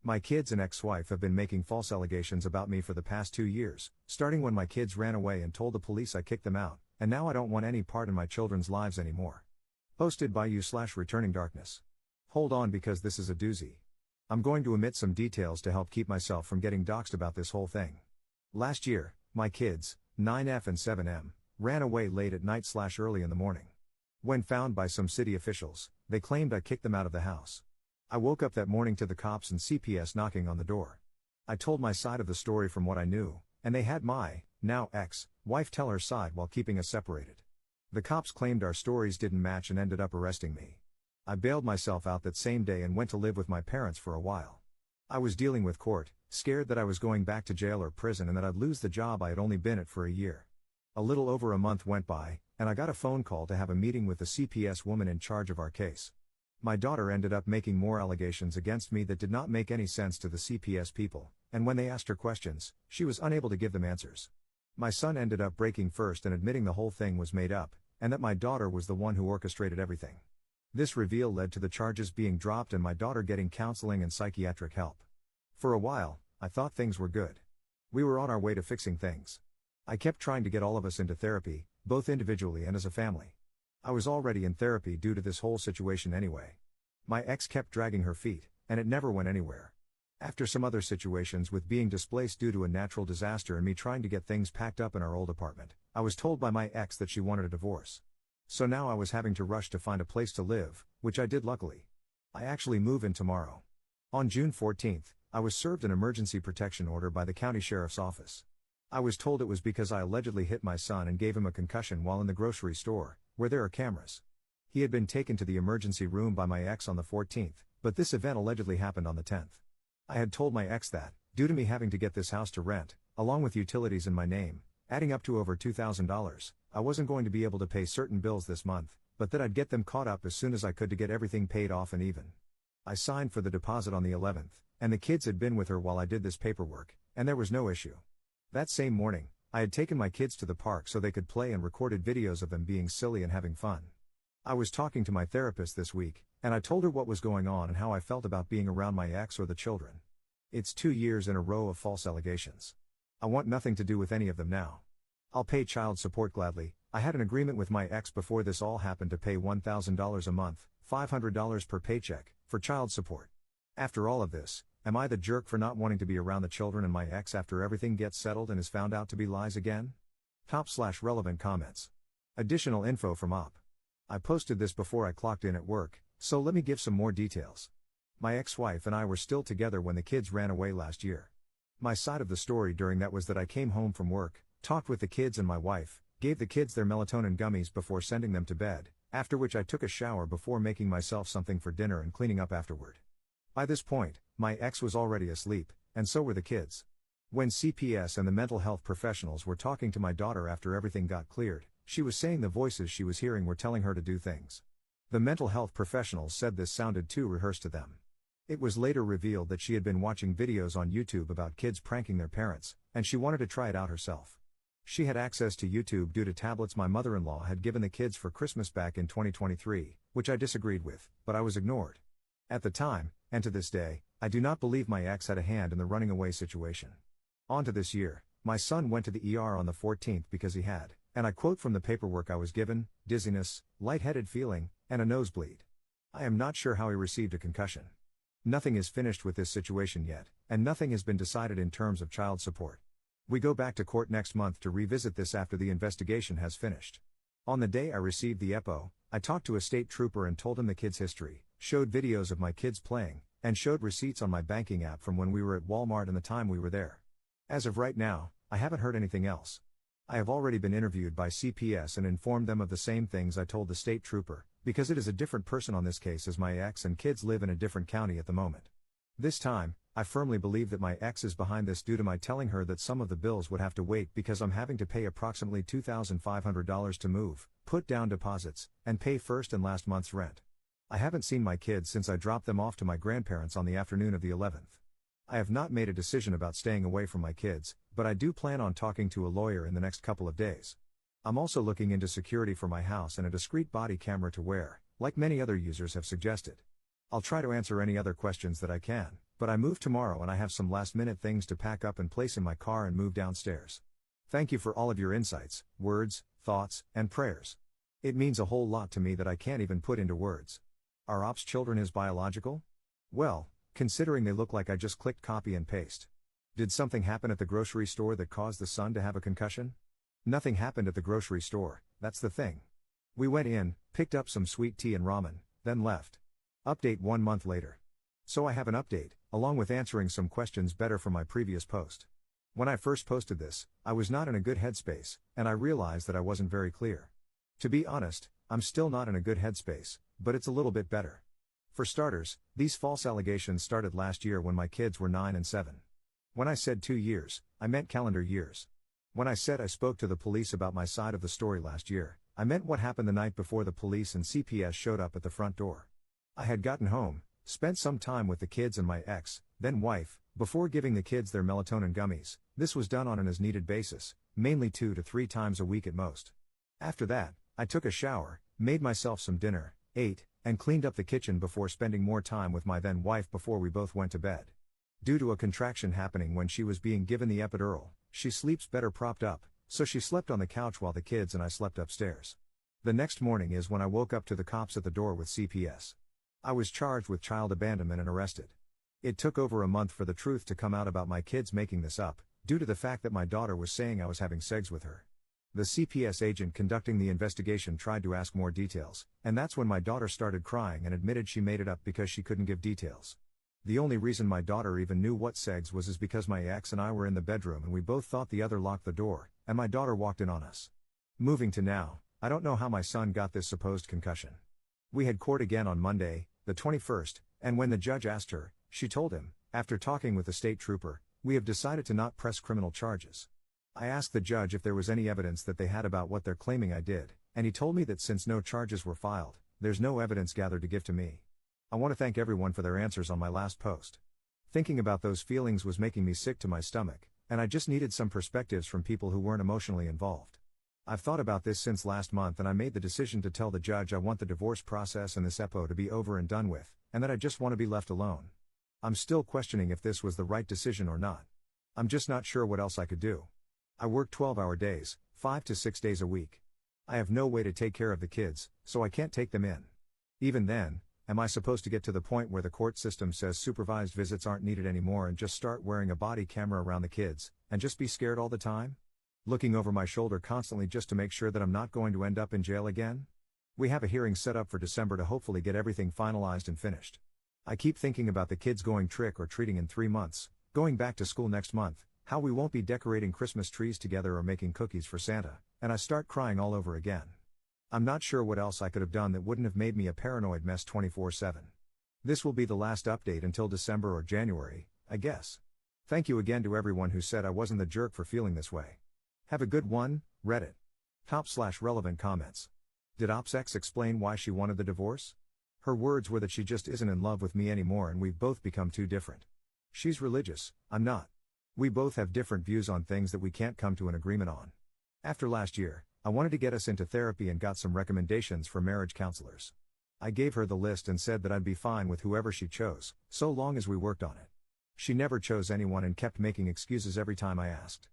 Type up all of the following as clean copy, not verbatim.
My kids and ex-wife have been making false allegations about me for the past 2 years, starting when my kids ran away and told the police I kicked them out, and now I don't want any part in my children's lives anymore. Posted by you/Returning Darkness. Hold on, because this is a doozy. I'm going to omit some details to help keep myself from getting doxxed about this whole thing. Last year, my kids, 9F and 7M, ran away late at night/early in the morning. When found by some city officials, they claimed I kicked them out of the house. I woke up that morning to the cops and CPS knocking on the door. I told my side of the story from what I knew, and they had my, now ex-wife, tell her side while keeping us separated. The cops claimed our stories didn't match and ended up arresting me. I bailed myself out that same day and went to live with my parents for a while. I was dealing with court, scared that I was going back to jail or prison and that I'd lose the job I had only been at for a year. A little over a month went by, and I got a phone call to have a meeting with the CPS woman in charge of our case. My daughter ended up making more allegations against me that did not make any sense to the CPS people, and when they asked her questions, she was unable to give them answers. My son ended up breaking first and admitting the whole thing was made up, and that my daughter was the one who orchestrated everything. This reveal led to the charges being dropped and my daughter getting counseling and psychiatric help. For a while, I thought things were good. We were on our way to fixing things. I kept trying to get all of us into therapy, both individually and as a family. I was already in therapy due to this whole situation anyway. My ex kept dragging her feet, and it never went anywhere. After some other situations with being displaced due to a natural disaster and me trying to get things packed up in our old apartment, I was told by my ex that she wanted a divorce. So now I was having to rush to find a place to live, which I did luckily. I actually move in tomorrow. On June 14th, I was served an emergency protection order by the county sheriff's office. I was told it was because I allegedly hit my son and gave him a concussion while in the grocery store, where there are cameras. He had been taken to the emergency room by my ex on the 14th, but this event allegedly happened on the 10th. I had told my ex that, due to me having to get this house to rent, along with utilities in my name, adding up to over $2,000, I wasn't going to be able to pay certain bills this month, but that I'd get them caught up as soon as I could to get everything paid off and even. I signed for the deposit on the 11th, and the kids had been with her while I did this paperwork, and there was no issue. That same morning, I had taken my kids to the park so they could play and recorded videos of them being silly and having fun. I was talking to my therapist this week, and I told her what was going on and how I felt about being around my ex or the children. It's 2 years in a row of false allegations. I want nothing to do with any of them now. I'll pay child support gladly. I had an agreement with my ex before this all happened to pay $1,000 a month, $500 per paycheck, for child support. After all of this, am I the jerk for not wanting to be around the children and my ex after everything gets settled and is found out to be lies again? Top/relevant comments. Additional info from Op. I posted this before I clocked in at work, so let me give some more details. My ex-wife and I were still together when the kids ran away last year. My side of the story during that was that I came home from work, talked with the kids and my wife, gave the kids their melatonin gummies before sending them to bed, after which I took a shower before making myself something for dinner and cleaning up afterward. By this point, my ex was already asleep, and so were the kids. When CPS and the mental health professionals were talking to my daughter after everything got cleared, she was saying the voices she was hearing were telling her to do things. The mental health professionals said this sounded too rehearsed to them. It was later revealed that she had been watching videos on YouTube about kids pranking their parents, and she wanted to try it out herself. She had access to YouTube due to tablets my mother-in-law had given the kids for Christmas back in 2023, which I disagreed with, but I was ignored. At the time, and to this day, I do not believe my ex had a hand in the running away situation. On to this year, my son went to the ER on the 14th because he had, and I quote from the paperwork I was given, dizziness, lightheaded feeling, and a nosebleed. I am not sure how he received a concussion. Nothing is finished with this situation yet, and nothing has been decided in terms of child support. We go back to court next month to revisit this after the investigation has finished. On the day I received the EPO, I talked to a state trooper and told him the kids' history, showed videos of my kids playing, and showed receipts on my banking app from when we were at Walmart and the time we were there. As of right now, I haven't heard anything else. I have already been interviewed by CPS and informed them of the same things I told the state trooper, because it is a different person on this case as my ex and kids live in a different county at the moment. This time, I firmly believe that my ex is behind this due to my telling her that some of the bills would have to wait because I'm having to pay approximately $2,500 to move, put down deposits, and pay first and last month's rent. I haven't seen my kids since I dropped them off to my grandparents on the afternoon of the 11th. I have not made a decision about staying away from my kids, but I do plan on talking to a lawyer in the next couple of days. I'm also looking into security for my house and a discreet body camera to wear, like many other users have suggested. I'll try to answer any other questions that I can, But I move tomorrow and I have some last minute things to pack up and place in my car and move downstairs. Thank you for all of your insights, words, thoughts, and prayers. It means a whole lot to me that I can't even put into words. Are Ops children his biological? Well, considering they look like I just clicked copy and paste. Did something happen at the grocery store that caused the son to have a concussion? Nothing happened at the grocery store, that's the thing. We went in, picked up some sweet tea and ramen, then left. Update 1 month later. So I have an update, along with answering some questions better from my previous post. When I first posted this, I was not in a good headspace, and I realized that I wasn't very clear. To be honest, I'm still not in a good headspace, but it's a little bit better. For starters, these false allegations started last year when my kids were 9 and 7. When I said 2 years, I meant calendar years. When I said I spoke to the police about my side of the story last year, I meant what happened the night before the police and CPS showed up at the front door. I had gotten home, spent some time with the kids and my ex, then wife, before giving the kids their melatonin gummies. This was done on an as-needed basis, mainly 2 to 3 times a week at most. After that, I took a shower, made myself some dinner, ate, and cleaned up the kitchen before spending more time with my then wife before we both went to bed. Due to a contraction happening when she was being given the epidural, she sleeps better propped up, so she slept on the couch while the kids and I slept upstairs. The next morning is when I woke up to the cops at the door with CPS. I was charged with child abandonment and arrested. It took over a month for the truth to come out about my kids making this up, due to the fact that my daughter was saying I was having sex with her. The CPS agent conducting the investigation tried to ask more details, and that's when my daughter started crying and admitted she made it up because she couldn't give details. The only reason my daughter even knew what sex was is because my ex and I were in the bedroom and we both thought the other locked the door, and my daughter walked in on us. Moving to now, I don't know how my son got this supposed concussion. We had court again on Monday, the 21st, and when the judge asked her, she told him, after talking with the state trooper, "We have decided to not press criminal charges." I asked the judge if there was any evidence that they had about what they're claiming I did, and he told me that since no charges were filed, there's no evidence gathered to give to me. I want to thank everyone for their answers on my last post. Thinking about those feelings was making me sick to my stomach, and I just needed some perspectives from people who weren't emotionally involved. I've thought about this since last month and I made the decision to tell the judge I want the divorce process and this EPO to be over and done with, and that I just want to be left alone. I'm still questioning if this was the right decision or not. I'm just not sure what else I could do. I work 12-hour days, 5 to 6 days a week. I have no way to take care of the kids, so I can't take them in. Even then, am I supposed to get to the point where the court system says supervised visits aren't needed anymore and just start wearing a body camera around the kids, and just be scared all the time? Looking over my shoulder constantly just to make sure that I'm not going to end up in jail again? We have a hearing set up for December to hopefully get everything finalized and finished. I keep thinking about the kids going trick or treating in 3 months, going back to school next month, how we won't be decorating Christmas trees together or making cookies for Santa, and I start crying all over again. I'm not sure what else I could have done that wouldn't have made me a paranoid mess 24/7. This will be the last update until December or January, I guess. Thank you again to everyone who said I wasn't the jerk for feeling this way. Have a good one, Reddit. Top/relevant comments. Did OpsX explain why she wanted the divorce? Her words were that she just isn't in love with me anymore and we've both become too different. She's religious, I'm not. We both have different views on things that we can't come to an agreement on. After last year, I wanted to get us into therapy and got some recommendations for marriage counselors. I gave her the list and said that I'd be fine with whoever she chose, so long as we worked on it. She never chose anyone and kept making excuses every time I asked.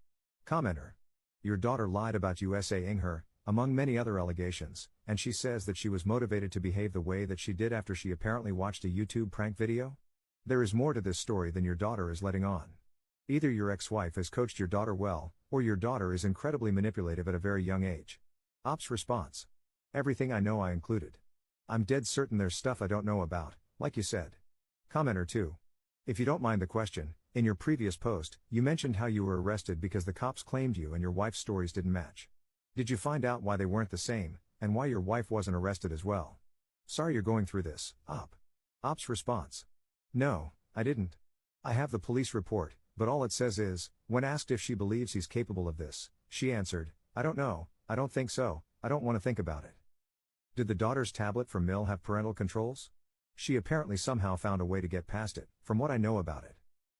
Commenter. Your daughter lied about you saying her, among many other allegations, and she says that she was motivated to behave the way that she did after she apparently watched a YouTube prank video? There is more to this story than your daughter is letting on. Either your ex-wife has coached your daughter well, or your daughter is incredibly manipulative at a very young age. Ops response. Everything I know I included. I'm dead certain there's stuff I don't know about, like you said. Commenter 2. If you don't mind the question, in your previous post, you mentioned how you were arrested because the cops claimed you and your wife's stories didn't match. Did you find out why they weren't the same, and why your wife wasn't arrested as well? Sorry you're going through this, Op. Op's response. No, I didn't. I have the police report, but all it says is, when asked if she believes he's capable of this, she answered, I don't know, I don't think so, I don't want to think about it. Did the daughter's tablet from Mill have parental controls? She apparently somehow found a way to get past it, from what I know about it.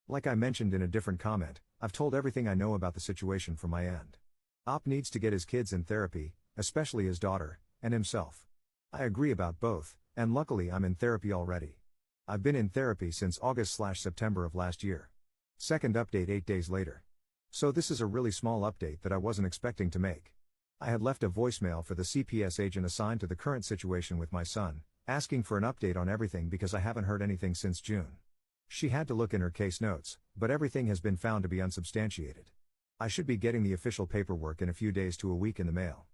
Like I mentioned in a different comment, I've told everything I know about the situation from my end. Op needs to get his kids in therapy, especially his daughter, and himself. I agree about both, and luckily I'm in therapy already. I've been in therapy since August/September of last year. Second update 8 days later. So this is a really small update that I wasn't expecting to make. I had left a voicemail for the CPS agent assigned to the current situation with my son, asking for an update on everything because I haven't heard anything since June. She had to look in her case notes, but everything has been found to be unsubstantiated. I should be getting the official paperwork in a few days to a week in the mail.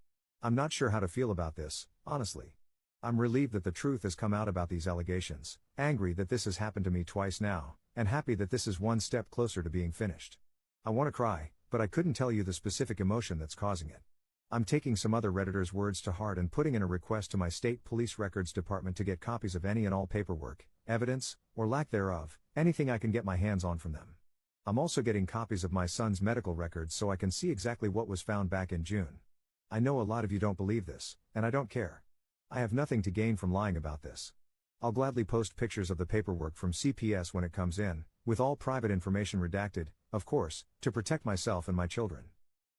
I'm not sure how to feel about this, honestly. I'm relieved that the truth has come out about these allegations, angry that this has happened to me twice now, and happy that this is one step closer to being finished. I want to cry, but I couldn't tell you the specific emotion that's causing it. I'm taking some other Redditors' words to heart and putting in a request to my state police records department to get copies of any and all paperwork, evidence, or lack thereof, anything I can get my hands on from them. I'm also getting copies of my son's medical records so I can see exactly what was found back in June. I know a lot of you don't believe this, and I don't care. I have nothing to gain from lying about this. I'll gladly post pictures of the paperwork from CPS when it comes in, with all private information redacted, of course, to protect myself and my children.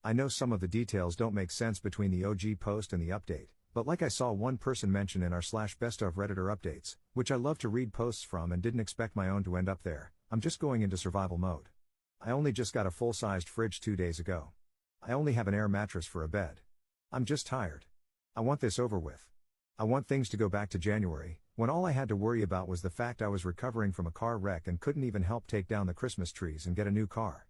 I know some of the details don't make sense between the OG post and the update, but like I saw one person mention in our /best of Redditor updates, which I love to read posts from and didn't expect my own to end up there, I'm just going into survival mode. I only just got a full-sized fridge 2 days ago. I only have an air mattress for a bed. I'm just tired. I want this over with. I want things to go back to January, when all I had to worry about was the fact I was recovering from a car wreck and couldn't even help take down the Christmas trees and get a new car.